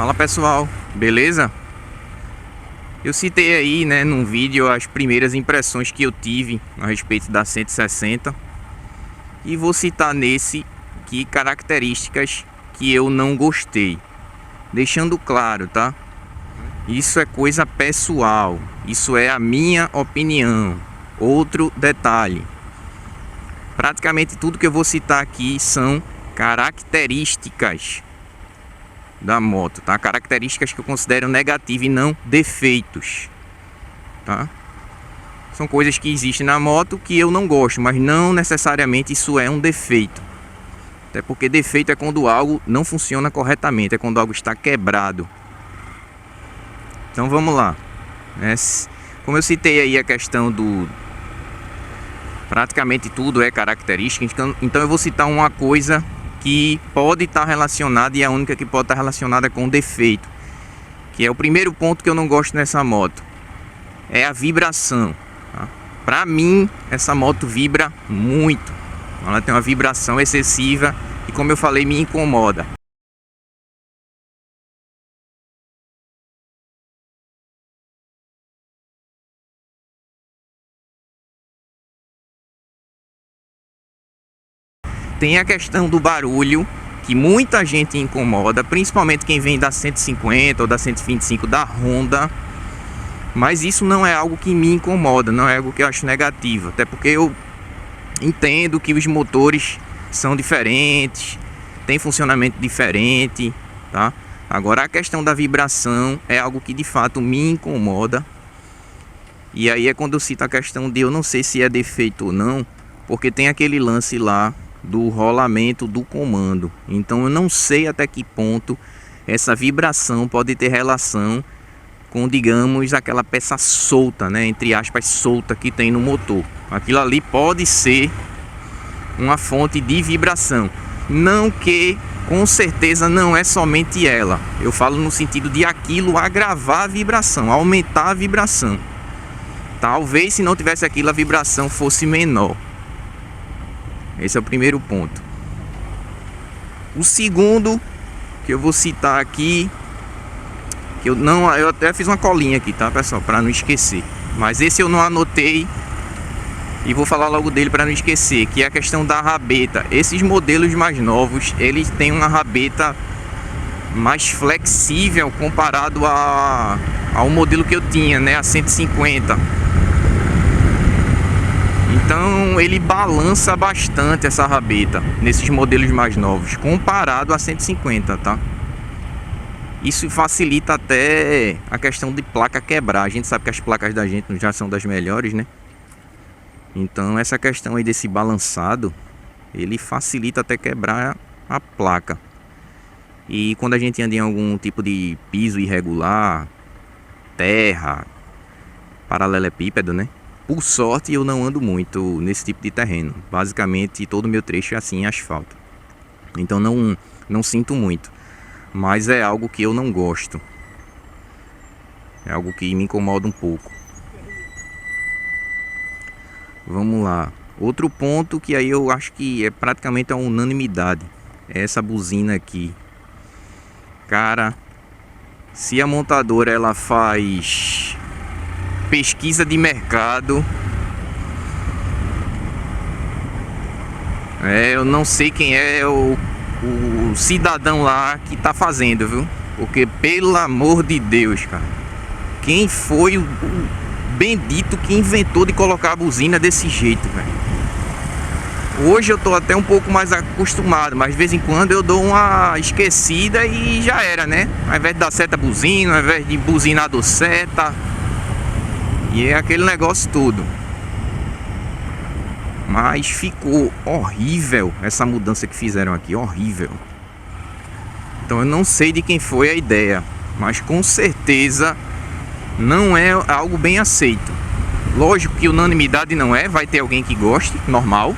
Fala pessoal, beleza? Eu citei aí, né, num vídeo as primeiras impressões que eu tive a respeito da 160 e vou citar nesse que características que eu não gostei, deixando claro, tá? Isso é coisa pessoal, isso é a minha opinião. Outro detalhe, praticamente tudo que eu vou citar aqui são características da moto, tá? Características que eu considero negativas e não defeitos, tá? São coisas que existem na moto que eu não gosto, mas não necessariamente isso é um defeito. Até porque defeito é quando algo não funciona corretamente, é quando algo está quebrado. Então vamos lá, né? Como eu citei aí a questão do praticamente tudo é característica, então eu vou citar uma coisa que pode estar relacionada, e a única que pode estar relacionada com defeito, que é o primeiro ponto que eu não gosto nessa moto, é a vibração, tá? Pra mim essa moto vibra muito, ela tem uma vibração excessiva e, como eu falei, me incomoda. Tem a questão do barulho, que muita gente incomoda, principalmente quem vem da 150 ou da 125 da Honda. Mas isso não é algo que me incomoda, não é algo que eu acho negativo. Até porque eu entendo que os motores são diferentes, tem funcionamento diferente, tá? Agora a questão da vibração é algo que de fato me incomoda. E aí é quando eu cito a questão de eu não sei se é defeito ou não, porque tem aquele lance lá do rolamento do comando. Então eu não sei até que ponto essa vibração pode ter relação com, digamos, aquela peça solta, né, entre aspas, solta que tem no motor. Aquilo ali pode ser uma fonte de vibração. Não que com certeza não é somente ela. Eu falo no sentido de aquilo agravar a vibração, aumentar a vibração. Talvez se não tivesse aquilo a vibração fosse menor. Esse é o primeiro ponto. O segundo que eu vou citar aqui, que eu até fiz uma colinha aqui, tá, pessoal, para não esquecer. Mas esse eu não anotei e vou falar logo dele para não esquecer, que é a questão da rabeta. Esses modelos mais novos, eles têm uma rabeta mais flexível comparado ao modelo que eu tinha, né, a 150. Então ele balança bastante essa rabeta nesses modelos mais novos comparado a 150, tá? Isso facilita até a questão de placa quebrar. A gente sabe que as placas da gente já são das melhores, né? Então essa questão aí desse balançado, ele facilita até quebrar a placa. E quando a gente anda em algum tipo de piso irregular, terra, paralelepípedo, né? Por sorte eu não ando muito nesse tipo de terreno. Basicamente todo o meu trecho é assim, asfalto. Então não sinto muito. Mas é algo que eu não gosto. É algo que me incomoda um pouco. Vamos lá. Outro ponto que aí eu acho que é praticamente a unanimidade. É essa buzina aqui. Cara, se a montadora ela faz pesquisa de mercado, eu não sei quem é o cidadão lá que tá fazendo, viu? Porque pelo amor de Deus, cara, quem foi o bendito que inventou de colocar a buzina desse jeito, velho? Hoje eu tô até um pouco mais acostumado, mas de vez em quando eu dou uma esquecida e já era, né? Ao invés de dar seta buzina, ao invés de buzinar do seta, e é aquele negócio todo. Mas ficou horrível essa mudança que fizeram aqui, horrível. Então eu não sei de quem foi a ideia, mas com certeza não é algo bem aceito. Lógico que unanimidade não é, vai ter alguém que goste, normal.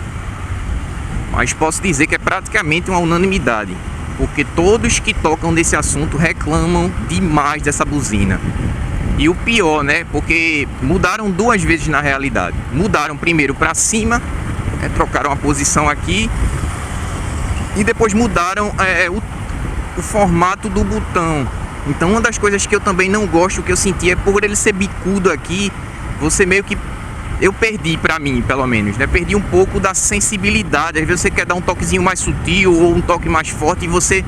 Mas posso dizer que é praticamente uma unanimidade, porque todos que tocam nesse assunto reclamam demais dessa buzina. E o pior, né, porque mudaram duas vezes na realidade. Mudaram primeiro para cima, trocaram a posição aqui, e depois mudaram o formato do botão. Então uma das coisas que eu também não gosto, que eu senti, é por ele ser bicudo aqui, você meio que... Eu perdi, pra mim, pelo menos, né? Perdi um pouco da sensibilidade. Às vezes você quer dar um toquezinho mais sutil ou um toque mais forte e você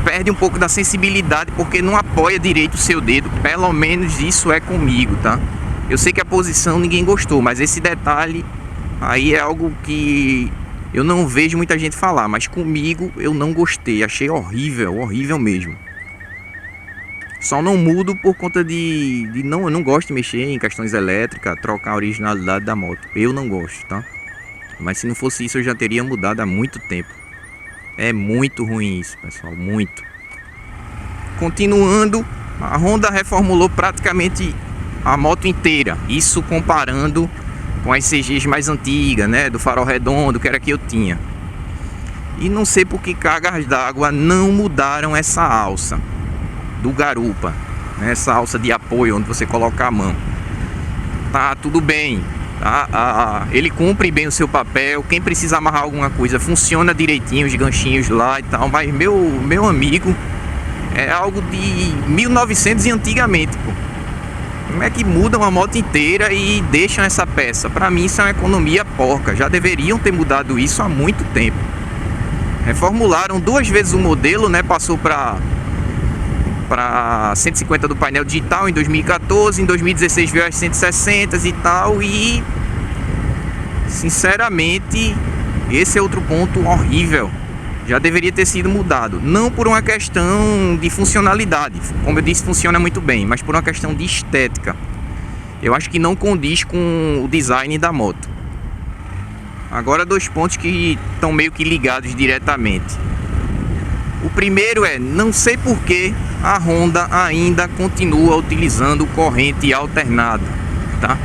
perde um pouco da sensibilidade porque não apoia direito o seu dedo. Pelo menos isso é comigo, tá? Eu sei que a posição ninguém gostou, mas esse detalhe aí é algo que eu não vejo muita gente falar. Mas comigo eu não gostei, achei horrível, horrível mesmo. Só não mudo por conta eu não gosto de mexer em questões elétricas, trocar a originalidade da moto. Eu não gosto, tá? Mas se não fosse isso eu já teria mudado há muito tempo. É muito ruim isso, pessoal, muito. Continuando, a Honda reformulou praticamente a moto inteira. Isso comparando com as CGs mais antigas, né? Do farol redondo, que era que eu tinha. E não sei por que cargas d'água não mudaram essa alça do garupa, né? Essa alça de apoio onde você coloca a mão. Tá tudo bem, tá? Ele cumpre bem o seu papel. Quem precisa amarrar alguma coisa funciona direitinho, os ganchinhos lá e tal. Mas meu amigo, é algo de 1900 e antigamente, pô. Como é que mudam a moto inteira e deixam essa peça? Pra mim isso é uma economia porca. Já deveriam ter mudado isso há muito tempo. Reformularam 2 vezes o modelo, né? Passou para 150 do painel digital em 2014, em 2016 veio as 160 e tal, e sinceramente esse é outro ponto horrível. Já deveria ter sido mudado, não por uma questão de funcionalidade, como eu disse, funciona muito bem, mas por uma questão de estética. Eu acho que não condiz com o design da moto. Agora 2 pontos que estão meio que ligados diretamente. O primeiro é, não sei por que a Honda ainda continua utilizando corrente alternada, tá?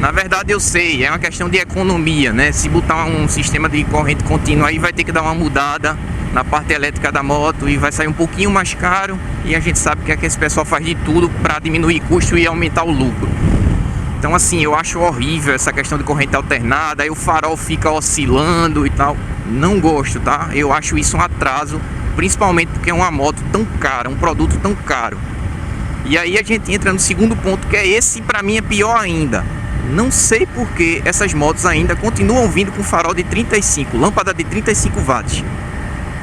Na verdade eu sei, é uma questão de economia, né? Se botar um sistema de corrente contínua aí vai ter que dar uma mudada na parte elétrica da moto e vai sair um pouquinho mais caro. E a gente sabe que esse pessoal faz de tudo para diminuir custo e aumentar o lucro. Então assim, eu acho horrível essa questão de corrente alternada, aí o farol fica oscilando e tal. Não gosto, tá? Eu acho isso um atraso, principalmente porque é uma moto tão cara, um produto tão caro. E aí a gente entra no segundo ponto, que é esse, pra mim é pior ainda. Não sei por que essas motos ainda continuam vindo com farol de 35, lâmpada de 35 watts.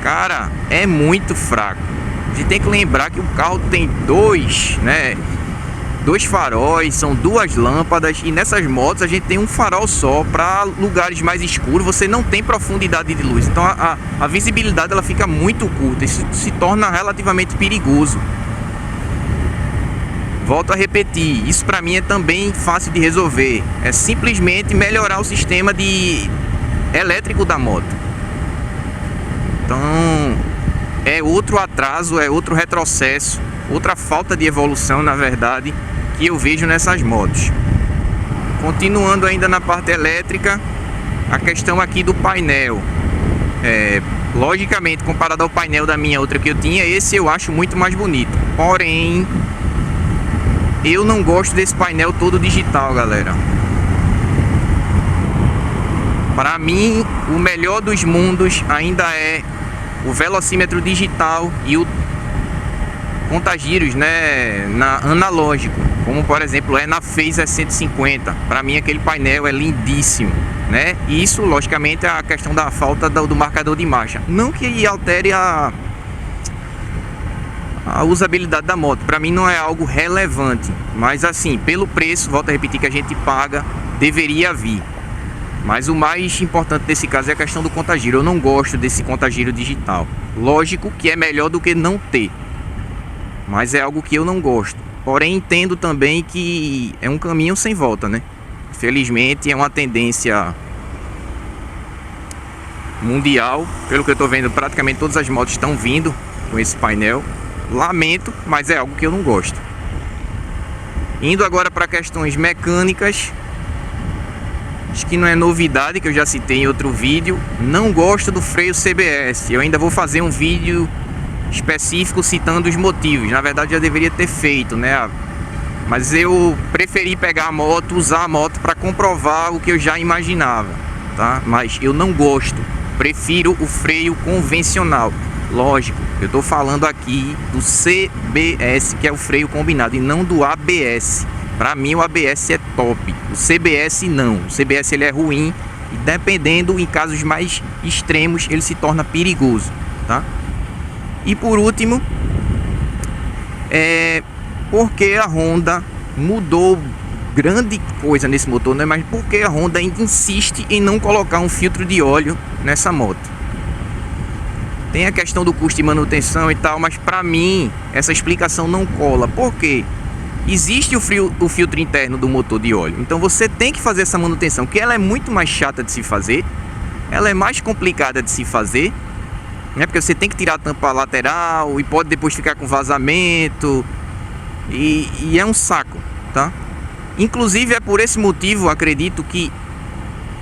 Cara, é muito fraco. A gente tem que lembrar que o carro tem dois faróis, são 2 lâmpadas, e nessas motos a gente tem um farol só. Para lugares mais escuros você não tem profundidade de luz, então a visibilidade ela fica muito curta, isso se torna relativamente perigoso. Volto a repetir, isso para mim é também fácil de resolver, é simplesmente melhorar o sistema elétrico da moto. Então é outro atraso, é outro retrocesso, outra falta de evolução, na verdade, que eu vejo nessas motos. Continuando ainda na parte elétrica, a questão aqui do painel. Logicamente, comparado ao painel da minha outra que eu tinha, esse eu acho muito mais bonito. Porém, eu não gosto desse painel todo digital, galera. Para mim, o melhor dos mundos ainda é o velocímetro digital e o contagiros, né, analógico, como por exemplo é na Phaser 150. Para mim aquele painel é lindíssimo, né? E isso logicamente é a questão da falta do marcador de marcha, não que altere a usabilidade da moto. Para mim não é algo relevante, mas assim, pelo preço, volto a repetir, que a gente paga, deveria vir. Mas o mais importante desse caso é a questão do contagiro. Eu não gosto desse contagiro digital. Lógico que é melhor do que não ter, mas é algo que eu não gosto. Porém, entendo também que é um caminho sem volta, né? Infelizmente, é uma tendência mundial. Pelo que eu tô vendo, praticamente todas as motos estão vindo com esse painel. Lamento, mas é algo que eu não gosto. Indo agora para questões mecânicas, acho que não é novidade, que eu já citei em outro vídeo. Não gosto do freio CBS. Eu ainda vou fazer um vídeo específico citando os motivos. Na verdade já deveria ter feito, né? Mas eu preferi pegar a moto, usar a moto para comprovar o que eu já imaginava, tá? Mas eu não gosto. Prefiro o freio convencional. Lógico, Eu tô falando aqui do CBS, que é o freio combinado, e não do ABS. Para mim o ABS é top, o CBS não. O CBS ele é ruim e dependendo, em casos mais extremos, ele se torna perigoso, tá? E por último, porque a Honda mudou grande coisa nesse motor, né? Mas porque a Honda ainda insiste em não colocar um filtro de óleo nessa moto. Tem a questão do custo de manutenção e tal, mas para mim essa explicação não cola. Por quê? Existe o filtro interno do motor de óleo, então você tem que fazer essa manutenção, que ela é muito mais chata de se fazer, ela é mais complicada de se fazer, né? Porque você tem que tirar a tampa lateral e pode depois ficar com vazamento e é um saco, tá? Inclusive é por esse motivo, acredito que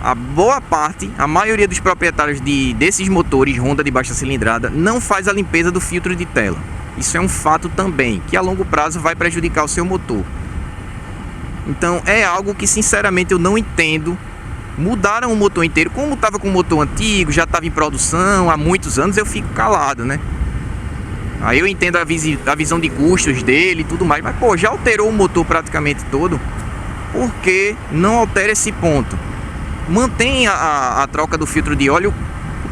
a boa parte, a maioria dos proprietários desses motores Honda de baixa cilindrada não faz a limpeza do filtro de tela. Isso é um fato também, que a longo prazo vai prejudicar o seu motor. Então é algo que sinceramente eu não entendo. Mudaram o motor inteiro, como estava com o motor antigo, já estava em produção há muitos anos, eu fico calado, né? Aí eu entendo a visão de custos dele e tudo mais, mas pô, já alterou o motor praticamente todo. Por que não altera esse ponto? Mantenha a troca do filtro de óleo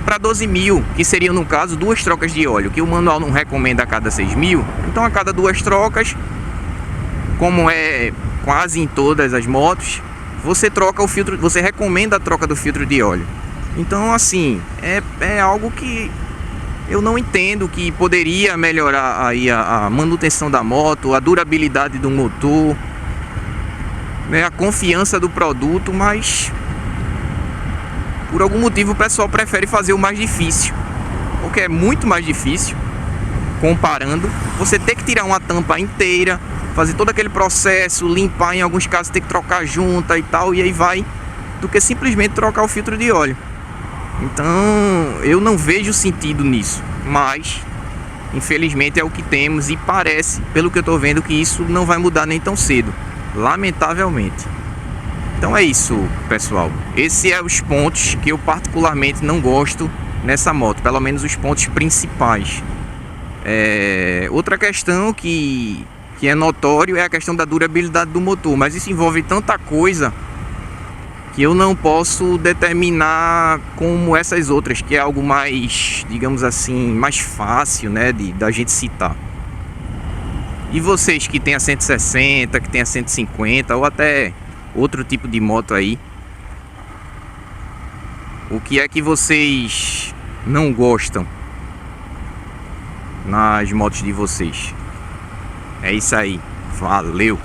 para 12 mil, que seriam no caso 2 trocas de óleo, que o manual não recomenda a cada 6 mil. Então a cada 2 trocas, como é quase em todas as motos, você troca o filtro, você recomenda a troca do filtro de óleo. Então assim, é algo que eu não entendo, que poderia melhorar aí a manutenção da moto, a durabilidade do motor, né, a confiança do produto, mas por algum motivo o pessoal prefere fazer o mais difícil, porque é muito mais difícil, comparando, você ter que tirar uma tampa inteira, fazer todo aquele processo, limpar, em alguns casos ter que trocar junta e tal, e aí vai, do que simplesmente trocar o filtro de óleo. Então eu não vejo sentido nisso, mas infelizmente é o que temos e parece, pelo que eu tô vendo, que isso não vai mudar nem tão cedo, lamentavelmente. Então é isso, pessoal. Esses são os pontos que eu particularmente não gosto nessa moto, pelo menos os pontos principais. Outra questão que é notório é a questão da durabilidade do motor, mas isso envolve tanta coisa que eu não posso determinar como essas outras, que é algo mais, digamos assim, mais fácil, né, da gente citar. E vocês que tem a 160, que tem a 150 ou até outro tipo de moto aí, o que é que vocês não gostam nas motos de vocês? É isso aí, valeu!